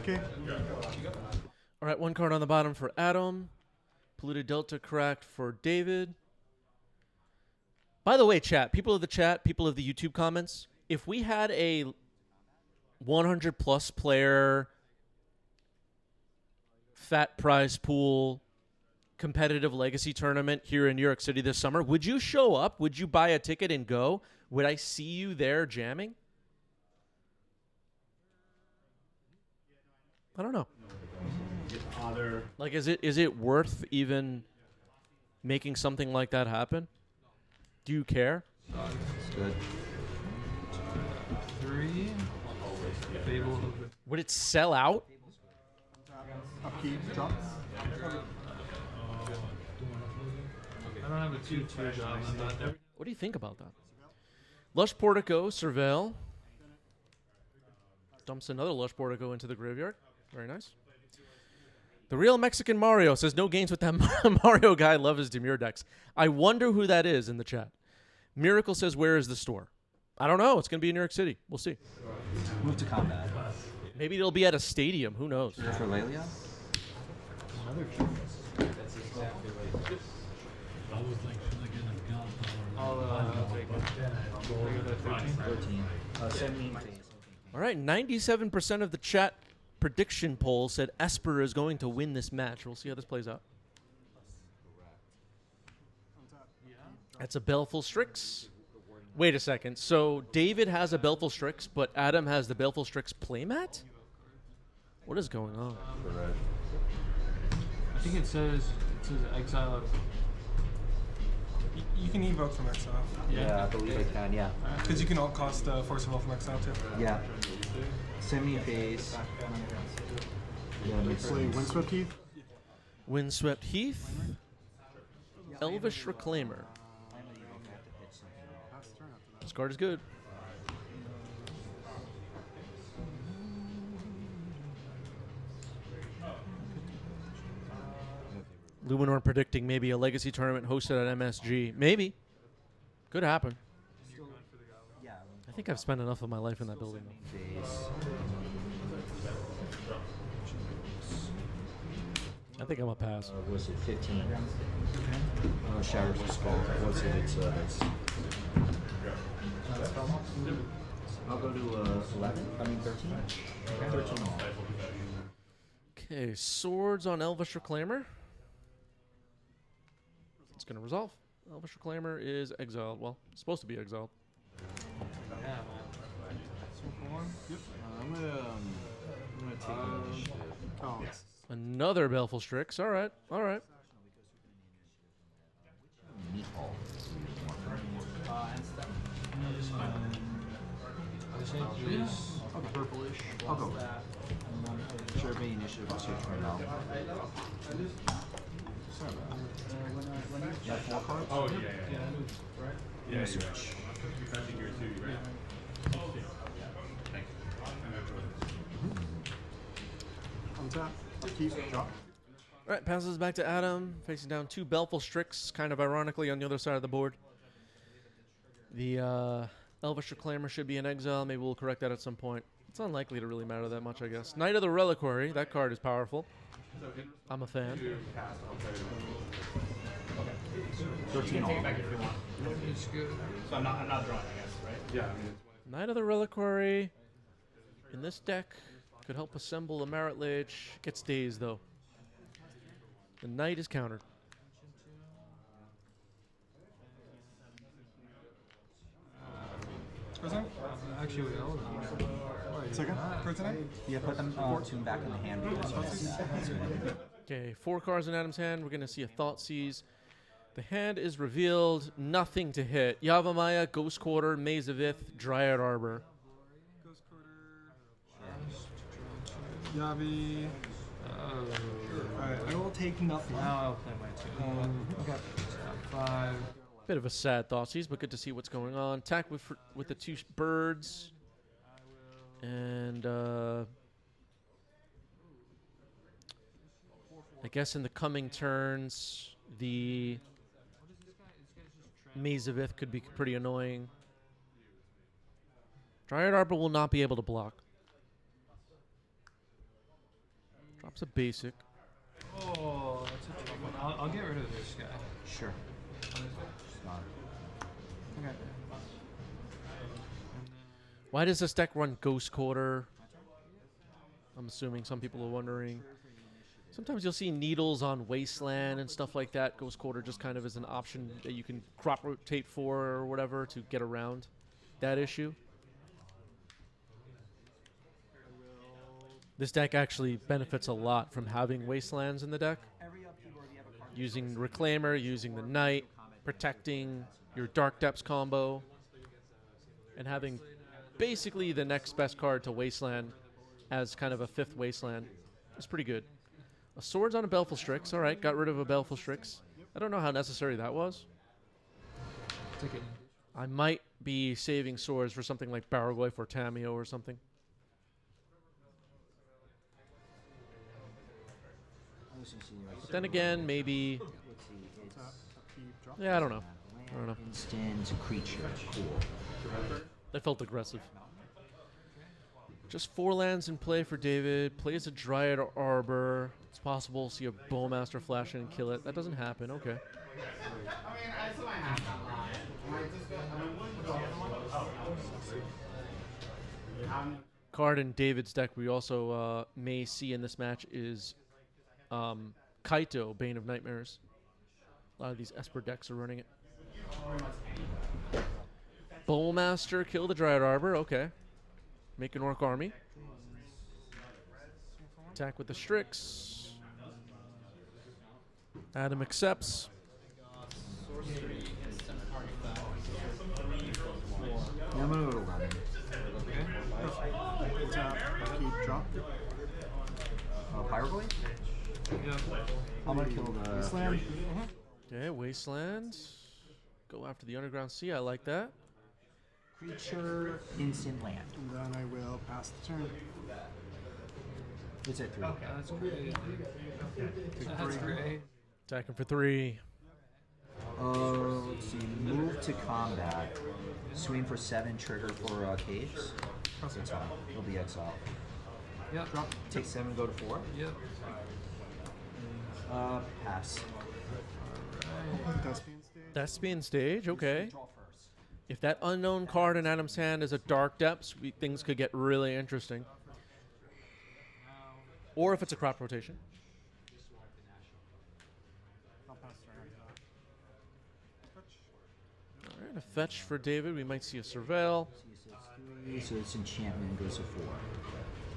Okay. All right, one card on the bottom for Adam. Polluted Delta cracked for David. By the way, chat, people of the chat, people of the YouTube comments, if we had a 100-plus player fat prize pool competitive legacy tournament here in New York City this summer, would you show up? Would you buy a ticket and go? Would I see you there jamming? I don't know. Like, is it worth even making something like that happen? Do you care? It's good. 3. Fable. Would it sell out? Upkeep, drop. I don't have a 2/2 job. What do you think about that? Lush Portico, Surveil. Dumps another Lush Portico into the graveyard. Very nice. The real Mexican Mario says no games with that Mario guy. Love his Demure decks. I wonder who that is in the chat. Miracle says, where is the store? I don't know. It's going to be in New York City. We'll see. Move to combat. Maybe it'll be at a stadium. Who knows? For Lelia? Another That's exactly right. I was like, should I get a gun? I'll take it. 13. 17. All right. 97% of the chat prediction poll said Esper is going to win this match. We'll see how this plays out. That's a Baleful Strix. Wait a second. So David has a Baleful Strix, but Adam has the Baleful Strix playmat? What is going on? I think it says exile. You can evoke from exile. Yeah, I believe I can, yeah. Because you can alt cost Force of Will from exile too. Yeah. Send me a phase. Yeah, Play Windswept Heath. Windswept Heath. Elvish Reclaimer. This card is good. Luminor predicting maybe a legacy tournament hosted at MSG. Maybe. Could happen. I think I've spent enough of my life in that building. I think I'm a pass. Was it 15? Shatters the Skull. What's it? It's I'll go to 11. I mean 13. 13 all. Okay, swords on Elvish Reclaimer. It's going to resolve. Elvish Reclaimer is exiled. Well, it's supposed to be exiled. Yeah, man. Yep. I'm gonna take initiative. Oh. Another Baleful Strix. All right. All right. Meatball. Purplish. I'll go with that. Survey initiative. I'll search right now. Sorry about that. You have 4 cards? Oh, yeah. Yeah, you're switch. Untap. Upkeep, drop. All right, passes back to Adam, facing down 2 Baleful Strix, kind of ironically on the other side of the board. The Elvish Reclaimer should be in exile. Maybe we'll correct that at some point. It's unlikely to really matter that much, I guess. Knight of the Reliquary. That card is powerful. I'm a fan. 13 all. It's good. So I'm not drawing, I guess, right? Yeah. Knight of the Reliquary in this deck could help assemble a Marit Lich. Gets dazed, though. The Knight is countered. Person? Actually, we own them. Second. Person? Yeah, put them two back in the hand. Okay, 4 cards in Adam's hand. We're going to see a Thought Seize. The hand is revealed. Nothing to hit. Yavimaya, Ghost Quarter, Maze of Ith, Dryad Arbor. Ghost Quarter. Yavi. Alright, I will take nothing. Now I'll play my 2. Okay. 5. Bit of a sad Thoughtseize, but good to see what's going on. Attack with the 2 birds. And I guess in the coming turns, the Maze of Ith could be pretty annoying. Dryad Arbor will not be able to block. Drops a basic. Oh, that's a tough one. I'll get rid of this guy. Sure. Okay. Why does this deck run Ghost Quarter? I'm assuming some people are wondering. Sometimes you'll see Needles on Wasteland and stuff like that. Ghost Quarter just kind of is an option that you can crop rotate for or whatever to get around that issue. This deck actually benefits a lot from having Wastelands in the deck. Using Reclaimer, using the Knight, protecting your Dark Depths combo, and having basically the next best card to Wasteland as kind of a 5th Wasteland is pretty good. A Swords on a Baleful Strix. All right, got rid of a Baleful Strix. I don't know how necessary that was. I might be saving Swords for something like Barrowglyph or Tameo or something. But then again, maybe... Yeah, I don't know. Instant creature. Cool. That felt aggressive. Just 4 lands in play for David. Plays a Dryad Arbor. It's possible to see a Bowmaster flash in and kill it. That doesn't happen. Okay. Card in David's deck we also may see in this match is Kaito, Bane of Nightmares. A lot of these Esper decks are running it. Bowmaster, kill the Dryad Arbor. Okay. Make an Orc army. Attack with the Strix. Adam accepts. Yeah, I'm gonna go to 11. Tap. Keep. Drop. Pyroglyph? Yeah. I'm gonna kill the Wasteland. Okay, Wasteland. Go after the Underground Sea. I like that. creature instant land. And then I will pass the turn. It's at 3. That's great. That's great. Attacking for 3. Let's see. Move to combat. Swing for 7. Trigger for caves. That's fine. It'll be exiled. Yep. Drop. Take 7. Go to 4. Yep. Pass. Thespian stage. Thespian stage, okay. Draw first. If that unknown card in Adam's hand is a Dark Depths, things could get really interesting. Or if it's a crop rotation. I'll pass turn after that. Fetch. All right, a fetch for David. We might see a Surveil. So it's enchantment goes to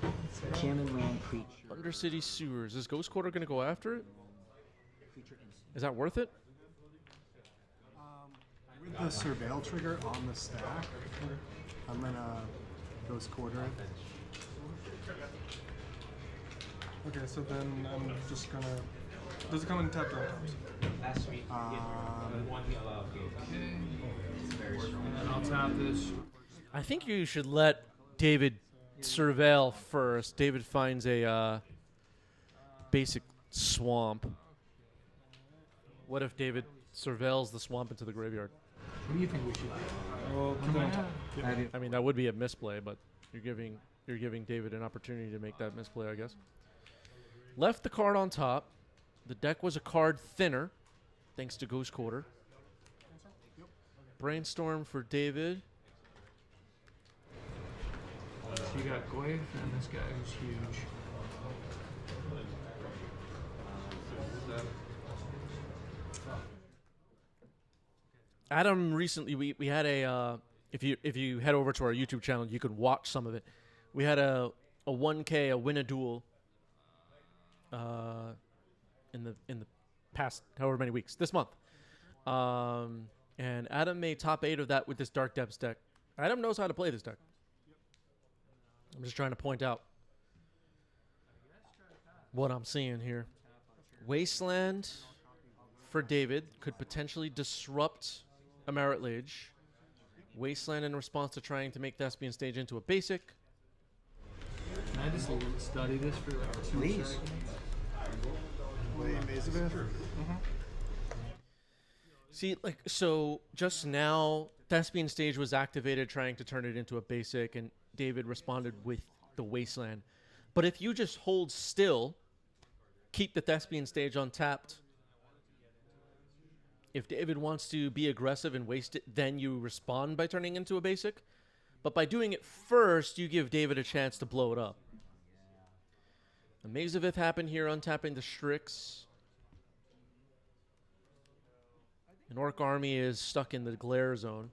4. Enchantment land creature. Undercity Sewers. Is Ghost Quarter going to go after it? Creature instant. Is that worth it? With the Surveil trigger on the stack, I'm gonna Ghost Quarter it. Okay, so then I'm just gonna. Does it come in tap draw times? Last week, one yellow. Okay. And then I'll tap this. I think you should let David surveil first. David finds a basic swamp. What if David surveils the swamp into the graveyard? What do you think we should do? Well, I mean, that would be a misplay, but you're giving David an opportunity to make that misplay, I guess. Left the card on top. The deck was a card thinner, thanks to Ghost Quarter. Brainstorm for David. So you got Gwaith and this guy who's huge. Adam recently we had a if you head over to our YouTube channel you can watch some of it. We had a 1K a win a duel in the past however many weeks this month, and Adam made top 8 of that with this Dark Depths deck. Adam knows how to play this deck. I'm just trying to point out what I'm seeing here. Wasteland for David could potentially disrupt a Merit Lage. Wasteland in response to trying to make Thespian Stage into a basic. Can I just study this for like 2 Please. seconds? Play Invasive. See, like, so just now, Thespian Stage was activated trying to turn it into a basic, and David responded with the Wasteland. But if you just hold still keep the Thespian stage untapped. If David wants to be aggressive and waste it, then you respond by turning into a basic. But by doing it first, you give David a chance to blow it up. A Maze of Ith happened here, untapping the Strix. An Orc army is stuck in the glare zone.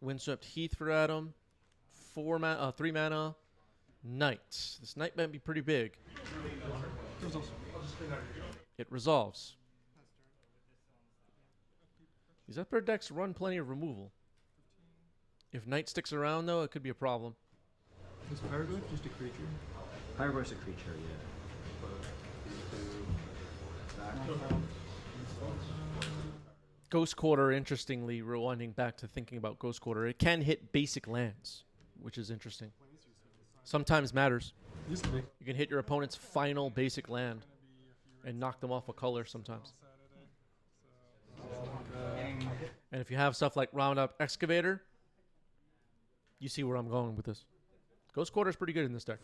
Windswept Heath for Adam. 3 mana. Knight. This Knight might be pretty big. It resolves. These Esper decks run plenty of removal. If Knight sticks around, though, it could be a problem. Is Hieroglyph just a creature? Hieroglyph's a creature, yeah. Ghost Quarter, interestingly, rewinding back to thinking about Ghost Quarter, it can hit basic lands, which is interesting. Sometimes matters. Used to be. You can hit your opponent's final basic land and knock them off a color sometimes. And if you have stuff like Roundup Excavator, you see where I'm going with this. Ghost Quarter is pretty good in this deck.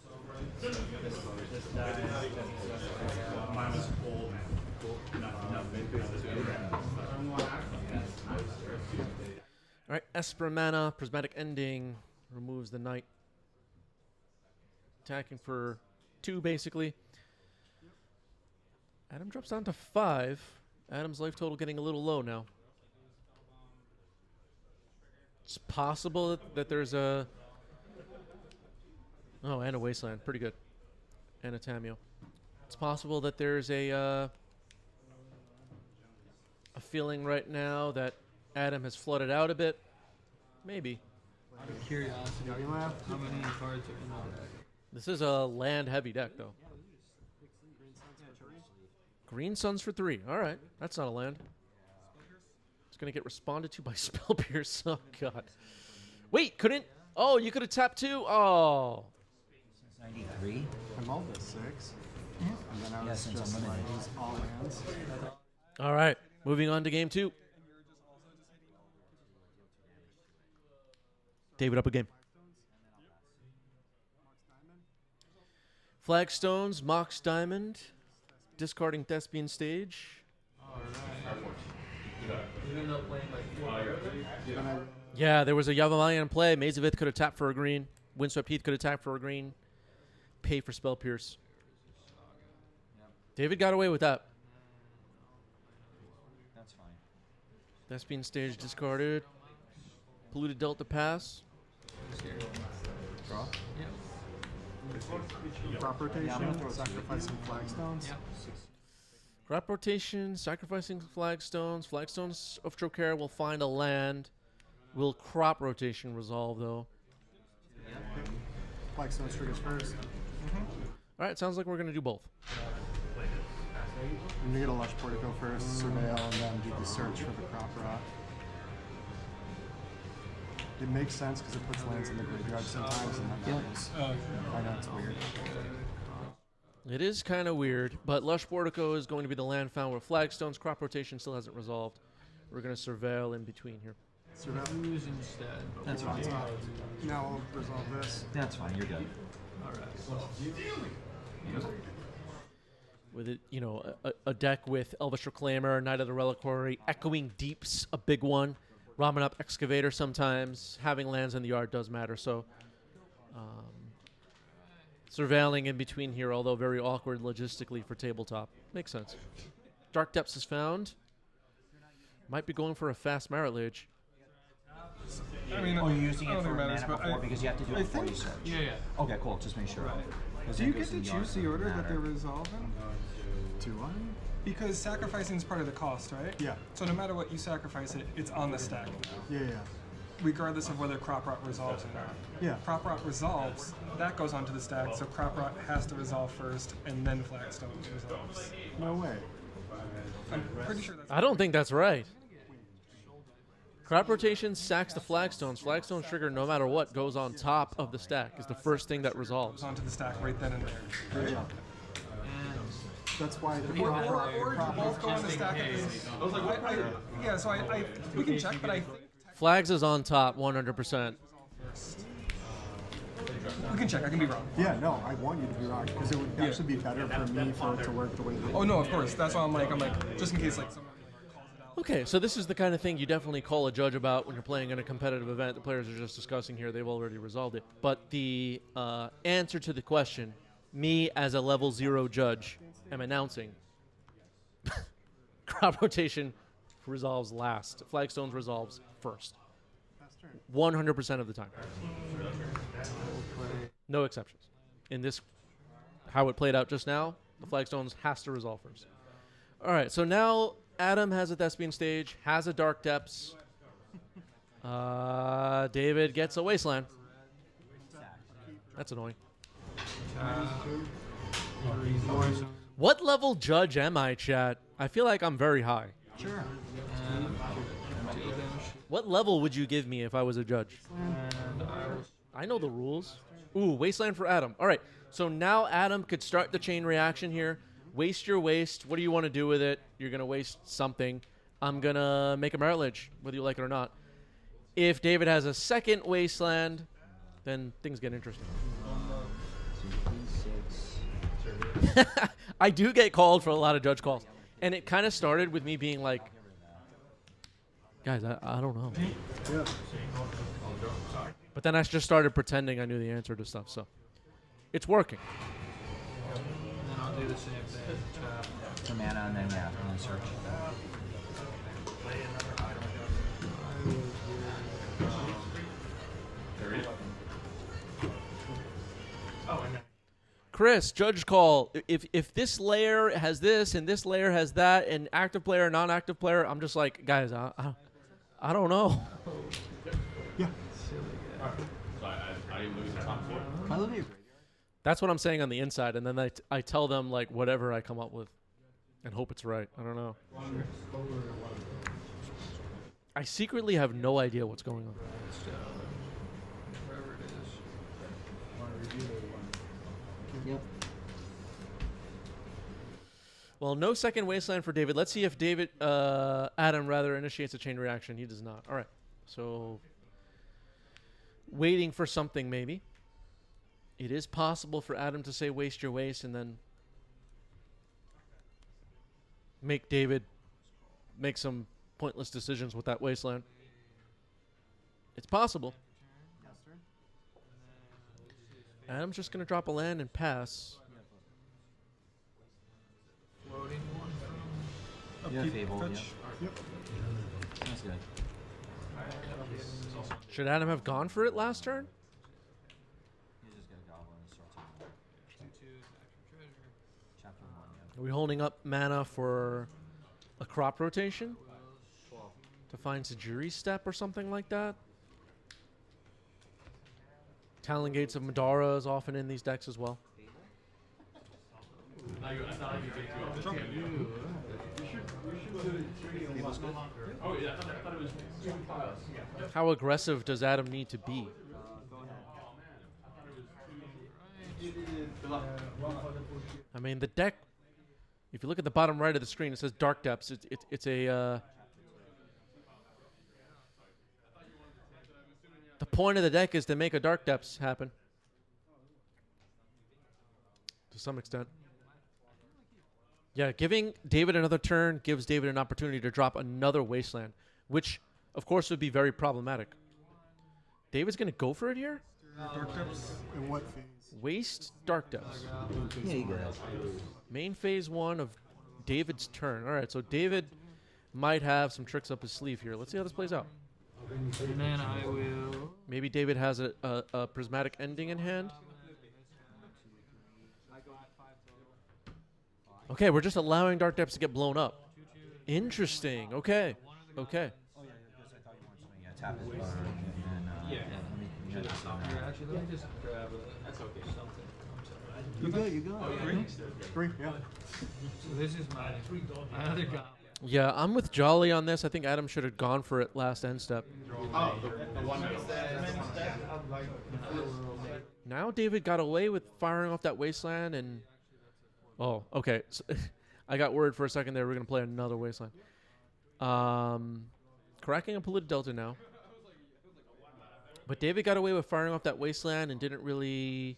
Alright, Esper Mana, Prismatic Ending, removes the Knight. Attacking for 2, basically. Adam drops down to 5. Adam's life total getting a little low now. It's possible that there's a... Oh, and a Wasteland. Pretty good. And a Tameo. It's possible that there's a feeling right now that Adam has flooded out a bit. Maybe. Out of curiosity, how many cards are in the deck? This is a land-heavy deck, though. Green Suns for 3. All right. That's not a land. It's going to get responded to by Spell Pierce. Oh, God. Wait, couldn't... Oh, you could have tapped 2? Oh. 93. I mulled this 6. And then I was since just like, unlimited. these all lands. All right. Moving on to game 2. David up a game. Flagstones, Mox Diamond, discarding Thespian Stage. Yeah, there was a Yavimaya in play. Maze of Ith could have tapped for a green. Windswept Heath could have tapped for a green. Pay for Spell Pierce. David got away with that. That's fine. Thespian Stage discarded. Polluted Delta pass. Draw. Crop rotation, sacrificing flagstones. Crop rotation, sacrificing flagstones. Flagstones of Trocaire will find a land. Will crop rotation resolve, though? Flagstones triggers first. All right, sounds like we're going to do both. I'm going to get a Lush Portico first, surveil, and then do the search for the crop rot. It makes sense because it puts lands in the graveyard sometimes, and that matters. I know it's weird. It is kind of weird, but Lush Portico is going to be the land found with flagstones. Crop rotation still hasn't resolved. We're going to surveil in between here. Surveil. Use instead. That's fine. Now we'll resolve this. That's fine. You're good. With it, you know, a deck with Elvish Reclaimer, Knight of the Reliquary, Echoing Deeps, a big one. Ramen Up Excavator sometimes. Having lands in the yard does matter, so surveilling in between here, although very awkward logistically for tabletop. Makes sense. Dark Depths is found. Might be going for a fast Marit Lage. I mean, Oh, you're using I it don't for think it matters, mana but before because you have to do it before you think- search. Yeah. Okay, cool. Just make sure. Because Do then you it goes get in to the yard, choose the doesn't order that matter. they're resolving? 2-1? Because sacrificing is part of the cost, right? Yeah. So no matter what you sacrifice it, it's on the stack, Yeah. regardless of whether crop rot resolves or not. Yeah. Crop rot resolves, that goes onto the stack, so crop rot has to resolve first, and then flagstones resolves. No way. I'm pretty sure that's I don't think that's right. Crop rotation sacks the flagstones. Flagstones trigger no matter what goes on top of the stack is the first thing that resolves. goes onto the stack right then and there. Yeah. That's why the Or both go on the stack at the yeah, so I we can check, but I think Flags is on top 100%. We can check. I can be wrong. Yeah, no, I want you to be wrong because it would actually be better for me for it to work the way that. Oh no, of course. That's why I'm like just in case like someone like calls it out. Okay, so this is the kind of thing you definitely call a judge about when you're playing in a competitive event. The players are just discussing here; they've already resolved it. But the answer to the question, me as a level 0 judge, am announcing. Crop rotation resolves last. Flagstones resolves first. 100% of the time. No exceptions. In this, how it played out just now, the Flagstones has to resolve first. All right, so now Adam has a Thespian stage, has a Dark Depths. David gets a Wasteland. That's annoying. What level judge am I, chat? I feel like I'm very high. Sure. What level would you give me if I was a judge? I know the rules. Ooh, Wasteland for Adam. All right, so now Adam could start the chain reaction here. Waste your waste. What do you want to do with it? You're going to waste something. I'm going to make a Merit Lich, whether you like it or not. If David has a second Wasteland, then things get interesting. I do get called for a lot of judge calls. And it kind of started with me being like, guys, I don't know. Yeah. But then I just started pretending I knew the answer to stuff, so it's working. And then I'll do the same thing. For mana, and then and then search. Chris, judge call. If this layer has this and this layer has that, and active player, non-active player, I'm just like, guys, I don't know. Yeah. That's what I'm saying on the inside, and then I tell them like whatever I come up with, and hope it's right. I don't know. I secretly have no idea what's going on. Wherever it is. Yep. Well, no second Wasteland for David. Let's see if Adam rather initiates a chain reaction. He does not. All right. So waiting for something maybe. It is possible for Adam to say waste your waste and then make David make some pointless decisions with that Wasteland. It's possible. Adam's just going to drop a land and pass. Floating one from. Yeah, Upkeep, Fable, fetch. Yep. That's good. Should Adam have gone for it last turn? He's just gonna goblin and start taking 2/2 is extra treasure. chapter 1, yeah. Are we holding up mana for a crop rotation? To find Sajiri's Step or something like that? Talon Gates of Madara is often in these decks as well. How aggressive does Adam need to be? I mean, the deck, if you look at the bottom right of the screen, it says Dark Depths. It's a... the point of the deck is to make a Dark Depths happen. To some extent. Yeah, giving David another turn gives David an opportunity to drop another Wasteland, which, of course, would be very problematic. David's going to go for it here? Dark Depths. In what phase? Waste Dark Depths. Yeah, you got it. Main phase 1 of David's turn. All right, so David might have some tricks up his sleeve here. Let's see how this plays out. And then I will. Maybe David has a prismatic ending in hand. Okay, we're just allowing Dark Depths to get blown up. Interesting. Okay. Okay. Oh, yeah, because I thought you wanted something. Yeah, tap it. And then, Yeah. let me just Actually, let me just grab a. That's okay. Something. I'm sorry. You good? You good? Three. Yeah. So this is my other goblin. Yeah, I'm with Jolly on this. I think Adam should have gone for it last end step. Now David got away with firing off that Wasteland and... Oh, okay. So I got worried for a second there. We're going to play another Wasteland. Cracking a Polluted Delta now. But David got away with firing off that Wasteland and didn't really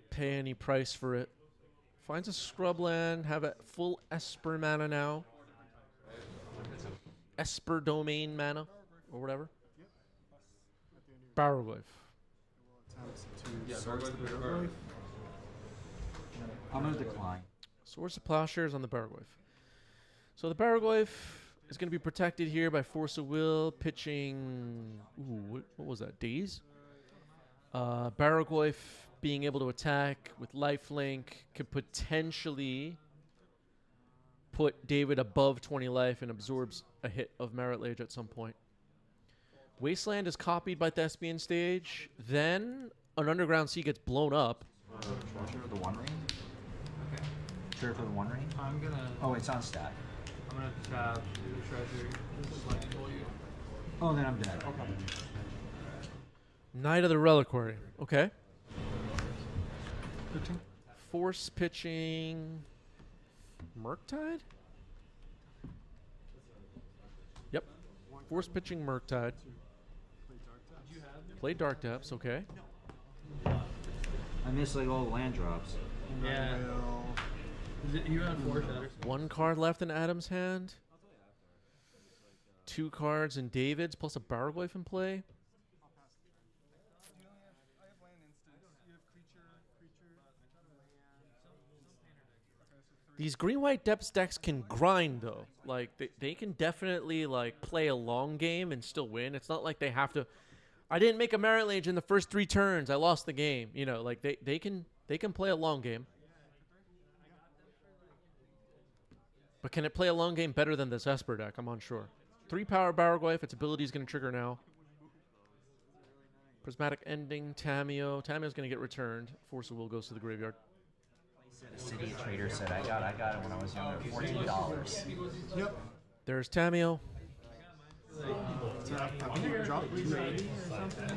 pay any price for it. Finds a scrubland, have a full Esper mana now. Esper domain mana, or whatever. Barrowglyph. Attempts to source the Barrowglyph. I'm gonna decline. Swords to Plowshares on the Barrowglyph. So the Barrowglyph is going to be protected here by Force of Will, pitching... Ooh, what was that? Daze? Barrowglyph being able to attack with lifelink could potentially put David above 20 life and absorbs a hit of Merit Lage at some point. Wasteland is copied by Thespian Stage. Then an Underground Sea gets blown up. Treasure of the One Ring? Okay. Treasure for the One Ring? I'm gonna. Oh, it's on stack. I'm gonna tap treasure. Just like told you. Oh, then I'm dead. Okay. Knight of the Reliquary. Okay. 13. Force pitching... Murktide? Yep. Force pitching Murktide. Play Dark Depths, okay. I missed like all the land drops. Yeah. Is it, you had 4 shatters. One card left in Adam's hand. 2 cards in David's, plus a Barrowglyph in play. I have land instance. You have creature, land. These green-white depths decks can grind, though. Like, they can definitely, like, play a long game and still win. It's not like they have to... I didn't make a Merit Lage in the first 3 turns. I lost the game. You know, like, they can play a long game. But can it play a long game better than this Esper deck? I'm unsure. 3-power Barrowglyph. Its ability is going to trigger now. Prismatic Ending, Tameo. Tameo's going to get returned. Force of Will goes to the graveyard. A city trader said I got it when I was younger. $14. Yep. There's Tameo. So I think it dropped 280 or something.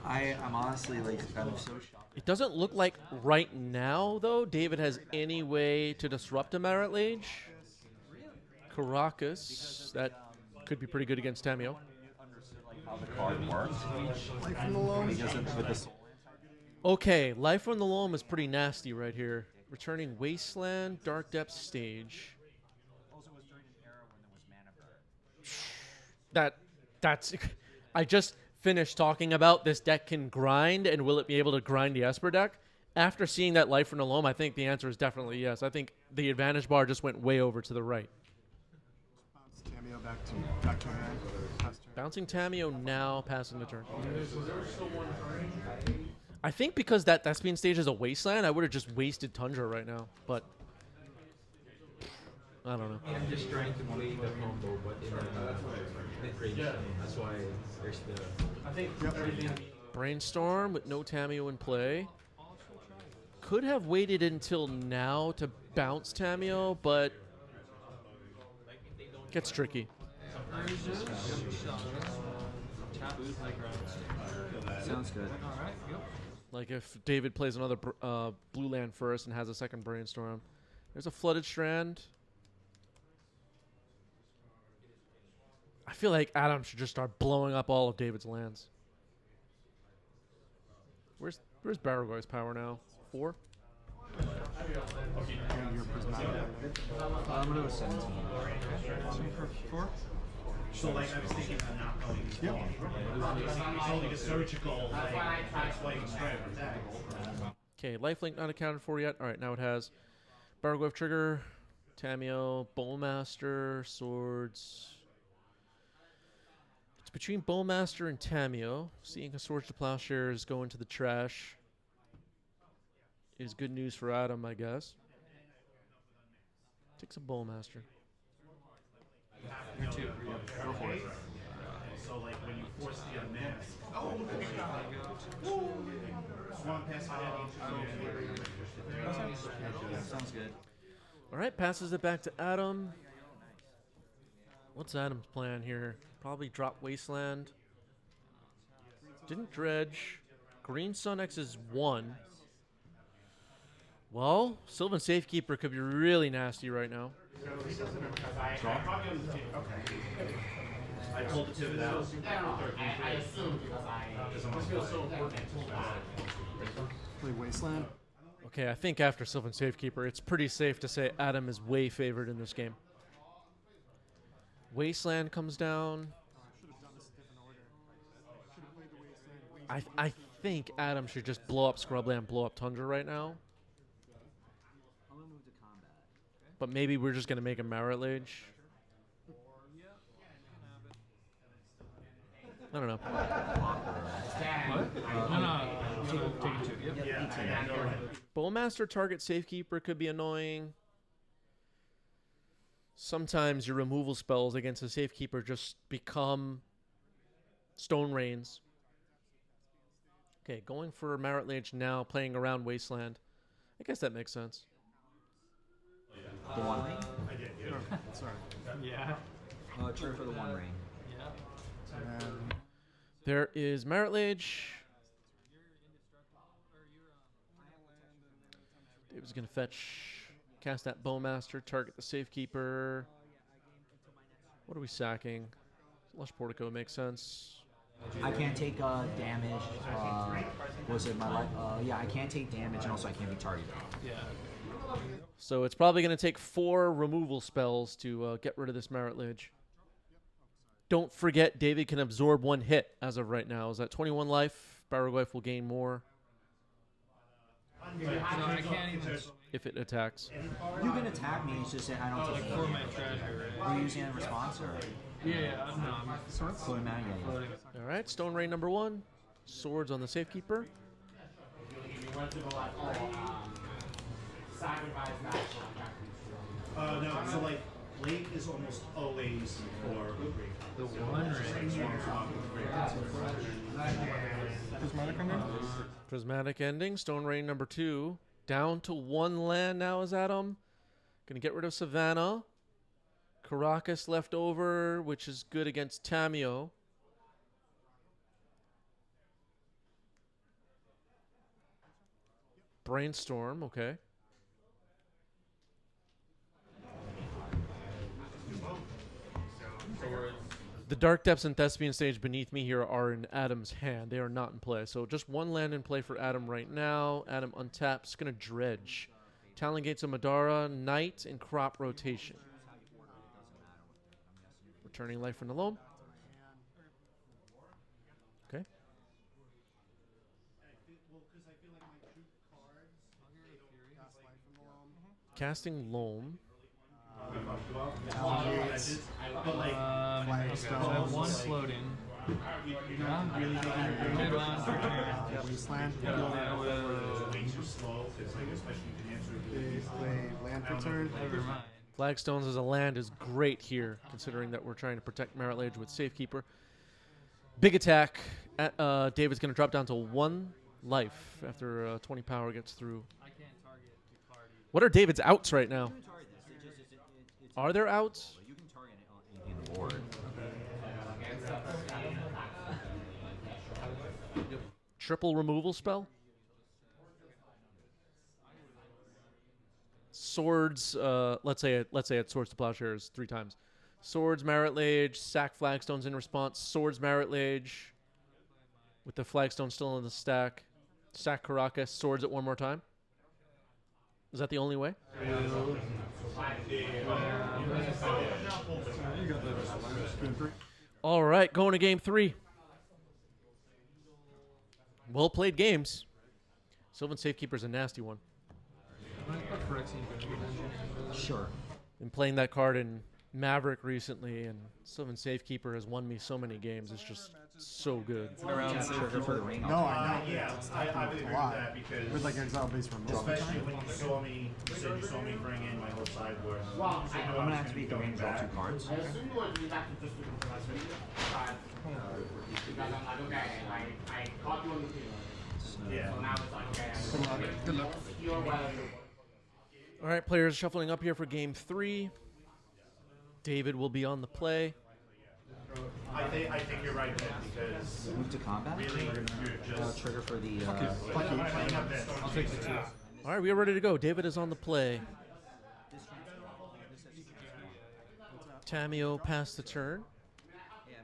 I'm honestly like I'm so shocked. It doesn't look like right now, though, David has any way to disrupt a Merit Lage. Caracas, that could be pretty good against Tameo. How the card works. Life from the loam. Because with the soul. Okay, Life from the Loam is pretty nasty right here. Returning Wasteland, Dark Depths Stage. Also was during an era when there was mana burn. That's I just finished talking about this deck can grind, and will it be able to grind the Esper deck? After seeing that Life from the Loam, I think the answer is definitely yes. I think the advantage bar just went way over to the right. Bounce Tameo back to hand. Pass turn. Bouncing Tameo now, passing the turn. I think because that Thespian Stage is a Wasteland, I would have just wasted Tundra right now, but I don't know. I'm just trying to play the combo, but in mid-range. That's why there's the. I think everything. Brainstorm with no Tameo in play. Could have waited until now to bounce Tameo, but gets tricky. Sounds good. Like if David plays another blue land first and has a second Brainstorm. There's a Flooded Strand. I feel like Adam should just start blowing up all of David's lands. Where's Barrowglyph's power now? 4? And your prismatic. I'm gonna go 17. 4. So like I was thinking of not going to Yep. it's only a surgical like strip. Okay, lifelink not accounted for yet. All right, now it has Barrowglyph trigger, Tameo, Bowlmaster, swords. It's between Bowlmaster and Tameo. Seeing a Swords to Plowshares go into the trash is good news for Adam, I guess. Takes a Bowlmaster. Go for it. So like when you force the unmask. One pass Sounds good. All right, passes it back to Adam. What's Adam's plan here? Probably drop Wasteland. Didn't dredge. Green Sun X is 1. Well, Sylvan Safekeeper could be really nasty right now. I pulled the tip out. I assume because I just feel so important to Play Wasteland. Okay, I think after Sylvan Safekeeper, it's pretty safe to say Adam is way favored in this game. Wasteland comes down. I think Adam should just blow up Scrubland, blow up Tundra right now. I'm gonna move to combat. But maybe we're just gonna make a Marit Lage. I don't know. Bowmaster target Safekeeper could be annoying. Sometimes your removal spells against a Safekeeper just become Stone Rains. Okay, going for Marit Lage now, playing around Wasteland. I guess that makes sense. The one ring? Sorry. Yeah. Trigger for the one ring. And then There is Marit Lage. David's going to fetch, cast that Bowmaster, target the Safekeeper. What are we sacking? Lush Portico makes sense. I can't take damage. Was it my life? Yeah, I can't take damage, and also I can't be targeted. Yeah. So it's probably going to take 4 removal spells to get rid of this Marit Lage. Don't forget, David can absorb 1 hit as of right now. Is at 21 life. Baraglyph will gain more So I can't even. if it attacks. You can attack me. It's just that I don't take For damage. my treasure, Are you using it in response or? Yeah, no, I'm Put him out, yeah. All right, Stone Rain number 1. Swords on the Safekeeper. No, so like late is almost always for the one ring. Prismatic under? Prismatic Ending. Stone Rain number 2. Down to 1 land now is Adam. Going to get rid of Savannah. Caracas left over, which is good against Tamio. Brainstorm, okay. The Dark Depths and Thespian Stage beneath me here are in Adam's hand. They are not in play. So just 1 land in play for Adam right now. Adam untaps. Going to dredge. Talon Gates of Madara, Knight, and Crop Rotation. Returning life from the loam. Okay. Casting loam. but like So I have 1 floating. Mid round for turn. Wasteland. way too slow. It's like especially you can answer They play land for turn. Never mind. Flagstones as a land is great here, considering that we're trying to protect Marit Lage with Safekeeper. Big attack. David's going to drop down to 1 life after 20 power gets through. What are David's outs right now? Are there outs? You can target anything on the board. Triple removal spell? Swords, let's say it Swords to Plowshares 3 times. Swords, Marit Lage, sack Flagstones in response. Swords, Marit Lage, with the Flagstone still in the stack. Sack Caracas, swords it 1 more time. Is that the only way? All right, going to game 3. Well played games. Sylvan Safekeeper's a nasty one. Sure. Been playing that card in Maverick recently, and Sylvan Safekeeper has won me so many games. It's just so good. Trigger for the ring. No, I know. yeah, It's I would definitely agree a lot. with that because With like exile-based removal. especially when you saw me, you said you saw me bring in my whole sideboard. I'm gonna activate the ring, draw 2 cards. I assume you want to do that to just because I caught you on the field. Yeah. So now it's like, okay, good luck. You're well. All right, players shuffling up here for game 3. David will be on the play. I think you're right, Ben, because Move to combat. really you're just Trigger for the. playing up this. I'll take the 2. All right, we are ready to go. David is on the play. Tamio passed the turn. Yeah,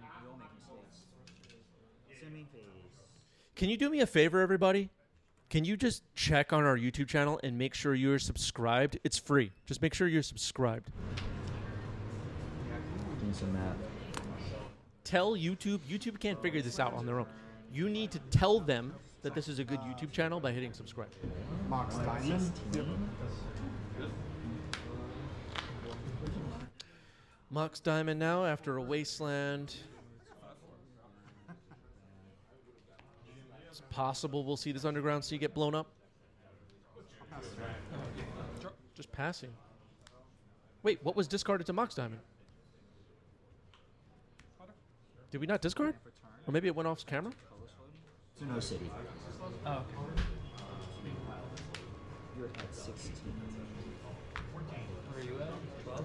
Can you do me a favor, everybody? Can you just check on our YouTube channel and make sure you're subscribed? It's free. Just make sure you're subscribed. Doing some math. Tell YouTube. YouTube can't figure this out on their own. You need to tell them that this is a good YouTube channel by hitting subscribe. Mox Diamond. Yep. Mox Diamond now after a Wasteland. It's possible we'll see this Underground Sea get blown up. Just passing. Wait, what was discarded to Mox Diamond? Did we not discard? Or maybe it went off camera? No City. Oh, okay. You're at 16. Where are you at? 12?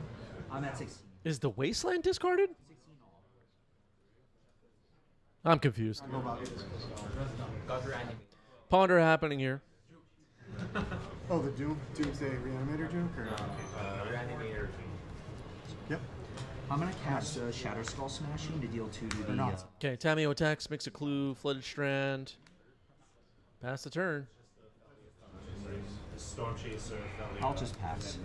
I'm at 16. Is the Wasteland discarded? I'm confused. Go about Ponder happening here. Oh, the Doomsday Reanimator Juke? Or? Reanimator. Yep. I'm gonna cast Shatter Skull Smashing to deal 2 to the. not. Okay, Tameo attacks, makes a clue, Flooded Strand. Pass the turn. Storm Chaser. I'll just pass.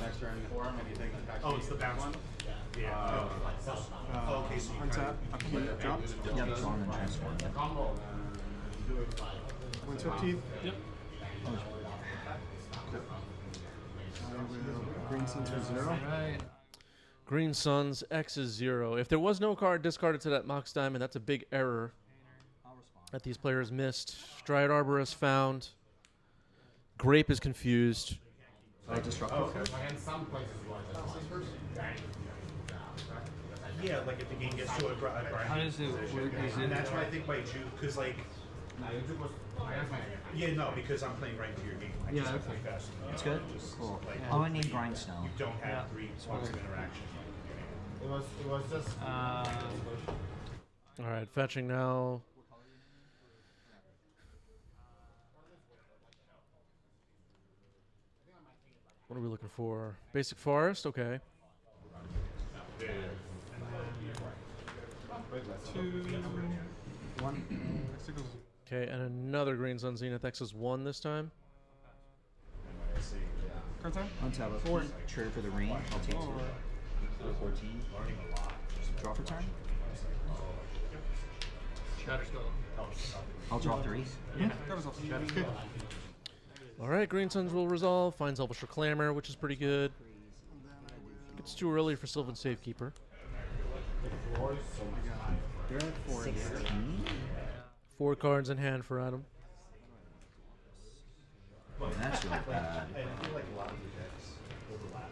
Next turn, anything. Oh, it's the bounce one? Yeah. Okay, so you Untap, upkeep, drop. Yep, drawn and transform. Wins 15. Yep. I will Green Suns for 0. Right. Green Suns, X is 0. If there was no card discarded to that Mox Diamond, that's a big error that these players missed. Dryad Arborist found. Grape is confused. I disrupt. Yeah, like if the game gets to a grind. How does it work? Is And it that's why I think by Juke, because like, yeah, no, because I'm playing right into your game. I Yeah, just have to okay. play fast. It's good. Cool. Like, I'm gonna need Grindstone. you don't have Yeah. 3 spots of interaction. It was just. All right, fetching now. What are we looking for? Basic Forest? Okay. 2, 1. Okay, and another Green Sun Zenith X is 1 this time. card time? Untap a 4. Trigger for the ring. I'll take 2. 14. Draw for turn. Shatter Skull. I'll draw 3. Yeah, that was also Shatter Skull. All right, Green Suns will resolve. Finds Elvish Reclaimer, which is pretty good. It's too early for Sylvan Safekeeper. They're at 4. 16. 4 cards in hand for Adam. That's really bad. I feel like a lot of the decks overlap.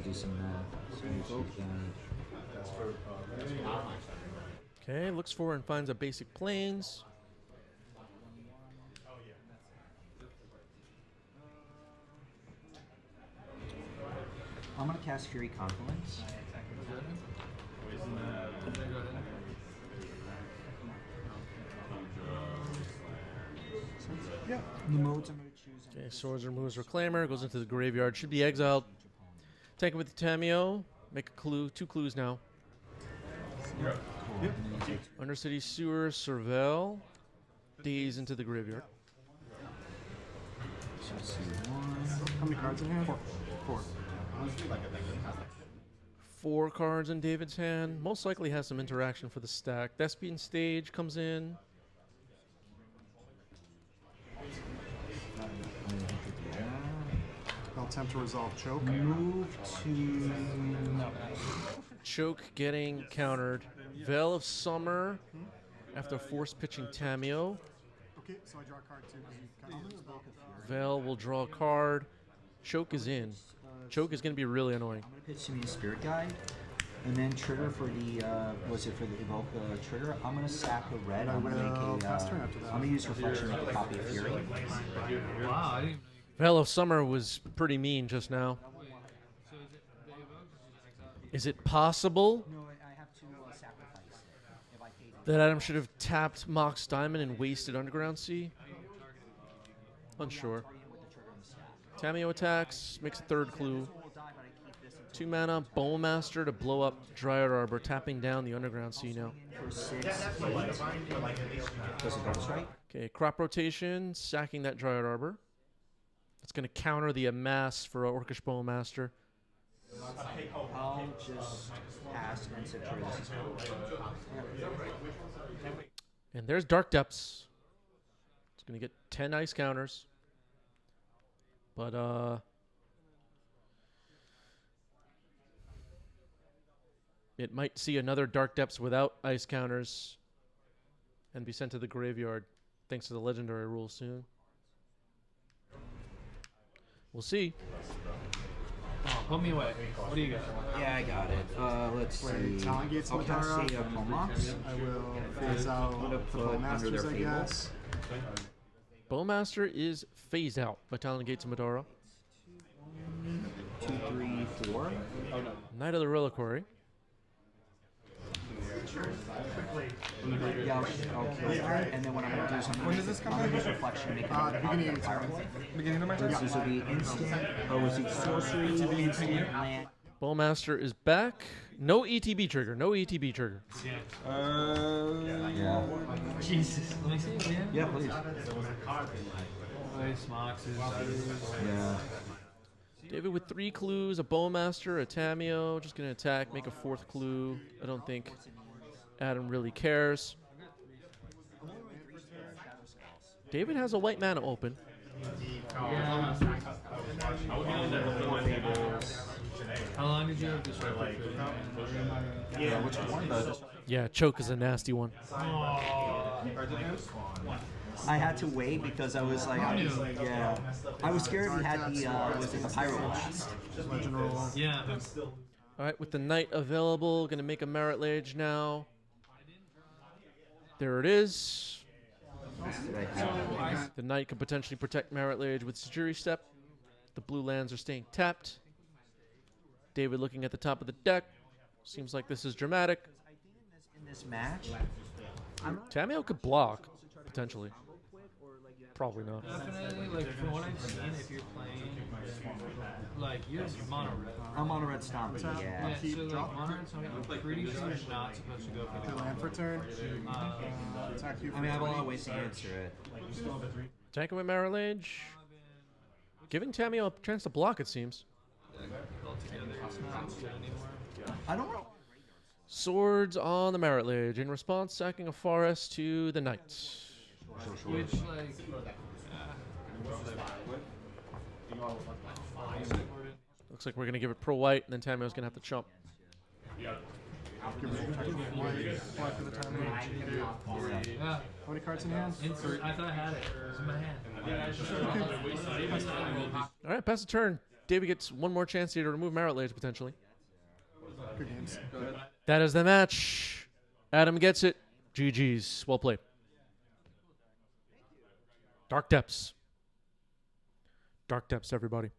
Do some Okay, looks for and finds a basic plains. I'm gonna cast Fury Confluence. Yeah. The modes I'm gonna choose. Okay, Swords removes Reclaimer, goes into the graveyard, should be exiled. Take it with the Tameo. Make a clue, 2 clues now. Yep. Undercity Sewer, Surveil. Daze into the graveyard. How many cards in hand? 4. 4 cards in David's hand. Most likely has some interaction for the stack. Thespian Stage comes in. I'll attempt to resolve Choke. Move to. Choke getting countered. Veil of Summer after force pitching Tameo. Okay, so I draw a card too. Veil will draw a card. Choke is in. Choke is going to be really annoying. I'm gonna pitch to me a Spirit Guide, and then trigger for the was it for the evoke trigger? I'm gonna sack a red. I'm gonna make a. pass turn after that. I'm gonna use Reflection to make a copy of Fury. Wow, I didn't. Veil of Summer was pretty mean just now. Is it possible No, I have to sacrifice it. If I pay that Adam should have tapped Mox Diamond and wasted Underground Sea? Unsure. with the trigger on the stack. Tameo attacks, makes a third clue. Will die, but I keep this until 2 mana, Bowmaster to blow up Dryad Arbor, tapping down the Underground Sea now. for 6, 8. Does it double strike? Okay, crop rotation, sacking that Dryad Arbor. It's going to counter the Amass for Orcish Bowmaster. I'll just pass and set trigger this. And there's Dark Depths. It's going to get 10 ice counters. But, it might see another Dark Depths without ice counters and be sent to the graveyard thanks to the legendary rule soon. We'll see. Oh, put me away. What do you got? Yeah, I got it. Let's Play see. Talon Gates I'll cast Madara. a Pomox. I will phase out the put under Bowmasters, their I Fable. guess. Bowmaster is phased out by Talon Gates of Madara. 2, 3, 4. Knight of the Reliquary. Yeah, I'll kill that. And then what I'm going to do is I'm When going does this come to in? use Reflection to make The a beginning of your fire turn. play. Beginning of my turn? This will be instant. Oh, is it sorcery? Instant land. Bowmaster is back. No ETB trigger. No ETB trigger. Yeah. Jesus. Let me see. Yeah, please. Place Moxes. Yeah. David with 3 clues, a Bowmaster, a Tameo. Just going to attack, make a 4th clue. I don't think Adam really cares. David has a white mana open. Yeah. How long did you have this record for? Yeah, which one? Yeah, choke is a nasty one. I had to wait because I was like, yeah. I was scared he had the, was it the Pyroblast? Legend roll. Yeah. All right, with the Knight available, going to make a Merit Lage now. There it is. The Knight could potentially protect Merit Lage with Security Step. The blue lands are staying tapped. David looking at the top of the deck. Seems like this is dramatic. I think in this match, Tameo could block, potentially. Probably not. Definitely, like from what I've seen, if you're playing, like you're mono red. I'm on a red stomp. Yeah. Yeah, Keep so like drop. mono red stomping, I'm pretty sure you're not supposed to go for The the land for turn. Attack you for I mean, I have a lot 20. of ways to answer it. Attacking with Merit Lage. Giving Tameo a chance to block, it seems. altogether. It's not good anymore. I don't know. Swords on the Merit Lage. In response, sacking a forest to the Knight. Which like. Looks like we're going to give it pro white, and then Tameo's going to have to chump. Give me a check. Black for the time. Yeah. How many cards in hand? Insert. I thought I had it. It was in my hand. All right, pass the turn. David gets one more chance here to remove Merit Lage, potentially. Good games. That is the match. Adam gets it. GG's. Well played. Dark Depths. Dark Depths, everybody.